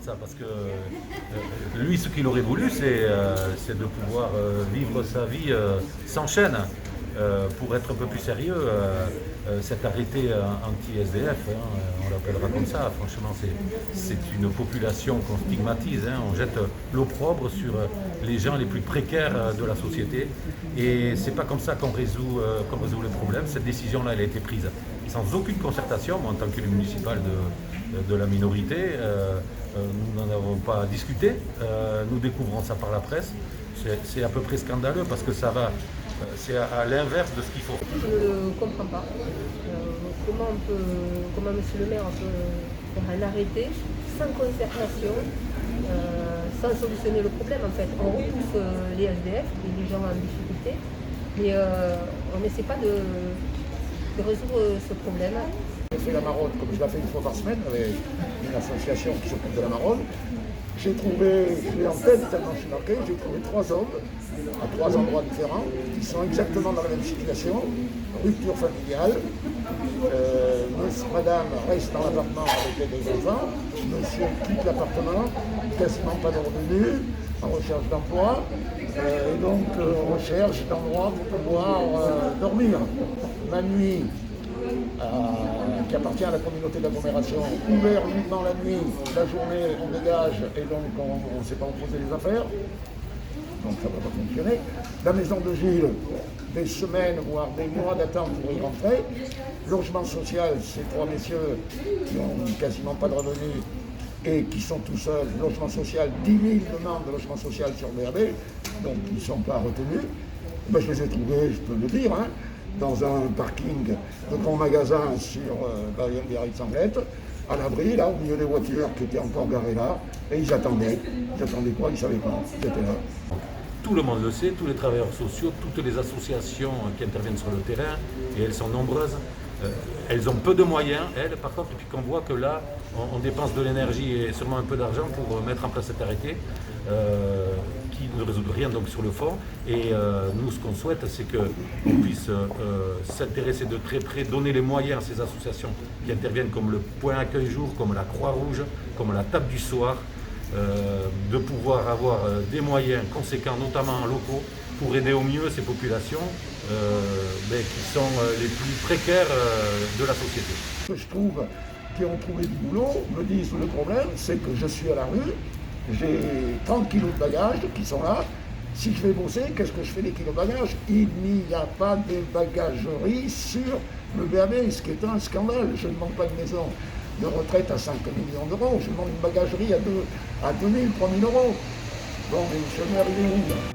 ça, parce que lui, ce qu'il aurait voulu, c'est de pouvoir vivre sa vie sans chaîne. Pour être un peu plus sérieux, cet arrêté anti-SDF, on l'appellera comme ça, franchement, c'est une population qu'on stigmatise, on jette l'opprobre sur les gens les plus précaires de la société. Et c'est pas comme ça qu'on résout les problèmes. Cette décision-là, elle a été prise sans aucune concertation. Moi, en tant qu'élu municipal de la minorité, nous n'en avons pas discuté. Nous découvrons ça par la presse. C'est à peu près scandaleux parce que ça va. C'est à l'inverse de ce qu'il faut. Je ne comprends pas comment monsieur le maire peut faire un arrêté sans concertation, sans solutionner le problème. En fait, on repousse les SDF et les gens en difficulté, mais on n'essaie pas de résoudre ce problème. Je fais la maraude comme je la fais une fois par semaine avec une association qui s'occupe de la maraude. J'ai trouvé, je l'ai en tête tellement je suis marqué, j'ai trouvé 3 hommes à 3 endroits différents qui sont exactement dans la même situation, rupture familiale. Madame reste dans l'appartement avec les 2 enfants, monsieur quitte l'appartement, quasiment pas de revenus, en recherche d'emploi, et donc recherche d'endroits pour pouvoir dormir. Ma nuit, qui appartient à la communauté d'agglomération, ouvert uniquement la nuit, la journée on dégage et donc on ne sait pas opposer les affaires, donc ça ne va pas fonctionner. La maison de Gilles, des semaines voire des mois d'attente pour y rentrer. Logement social, ces 3 messieurs qui n'ont quasiment pas de revenus et qui sont tout seuls. Logement social, 10 000 demandes de logement social sur BAB, donc ils ne sont pas retenus. Ben, je les ai trouvés, je peux le dire, dans un parking de grands magasins sur Biarritz-Anglette, à l'abri, là, au milieu des voitures qui étaient encore garées là, et ils attendaient. Ils attendaient quoi? Ils savaient pas. Ils étaient là. Tout le monde le sait, tous les travailleurs sociaux, toutes les associations qui interviennent sur le terrain, et elles sont nombreuses, elles ont peu de moyens, elles, par contre, et puis qu'on voit que là, on dépense de l'énergie et sûrement un peu d'argent pour mettre en place cet arrêté, qui ne résout rien donc sur le fond. Et nous, ce qu'on souhaite, c'est qu'on puisse s'intéresser de très près, donner les moyens à ces associations qui interviennent comme le Point Accueil Jour, comme la Croix-Rouge, comme la Table du Soir, de pouvoir avoir des moyens conséquents, notamment locaux, pour aider au mieux ces populations qui sont les plus précaires de la société. Ce que je trouve qui ont trouvé du boulot me disent le problème, c'est que je suis à la rue, j'ai 30 kilos de bagages qui sont là. Si je vais bosser, qu'est-ce que je fais des kilos de bagages? Il n'y a pas de bagagerie sur le BAB, ce qui est un scandale. Je ne demande pas une maison de retraite à 5 millions d'euros, je demande une bagagerie à 2 000, 3 000 euros. Bon, mais je vais arriver où?